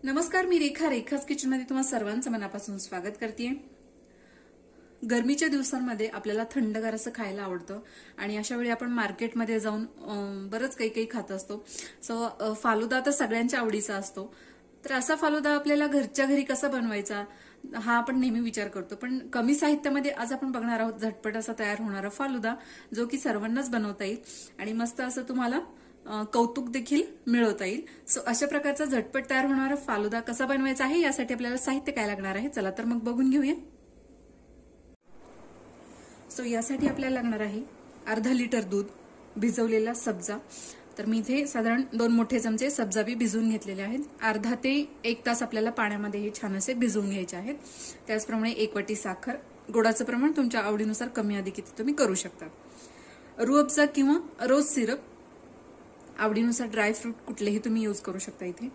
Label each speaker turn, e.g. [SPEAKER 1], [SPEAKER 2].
[SPEAKER 1] नमस्कार, मी रेखाच किचनमध्ये तुम्हा सर्वांचं मनापासून स्वागत करते। गरमीच्या दिवसांमध्ये आपल्याला थंडगार असं खायला आवडतं आणि अशा वेळी आपण मार्केटमध्ये जाऊन बरंच काही खात असतो। सो फालुदा तर सगळ्यांच्या आवडीचा असतो। तर असा फालुदा आपल्याला घरच्या घरी कसा बनवायचा हा आपण नेहमी विचार करतो, पण कमी साहित्यामध्ये आज आपण बघणार आहोत झटपट असा तयार होणारा फालुदा, जो की सर्वांनाच बनवता येईल आणि मस्त असं तुम्हाला कौतुक देखील मिळवता येईल। सो अशा प्रकारचा झटपट तयार होणारा फालुदा कसा बनवायचा आहे यासाठी आपल्याला साहित्य काय लागणार आहे, चला तर मग बघून घेऊया। सो यासाठी आपल्याला लागणार आहे अर्धा लिटर दूध, भिजवलेला सब्जा। तर मी इथे साधारण 2 मोठे चमचे सब्जा बी भिजवून घेतलेले आहेत। अर्धा ते 1 तास आपल्याला पाण्यामध्ये हे छान असे भिजवून घ्यायचे आहेत। त्याचप्रमाणे 1 वाटी साखर, गोडाचं प्रमाण तुमच्या आवडीनुसार कमी अधिक तुम्ही करू शकता। रूअफजा किंवा रोज सिरप, आवडीनुसार ड्रायफ्रूट कुठलेही तुम्ही यूज करू शकता इथे।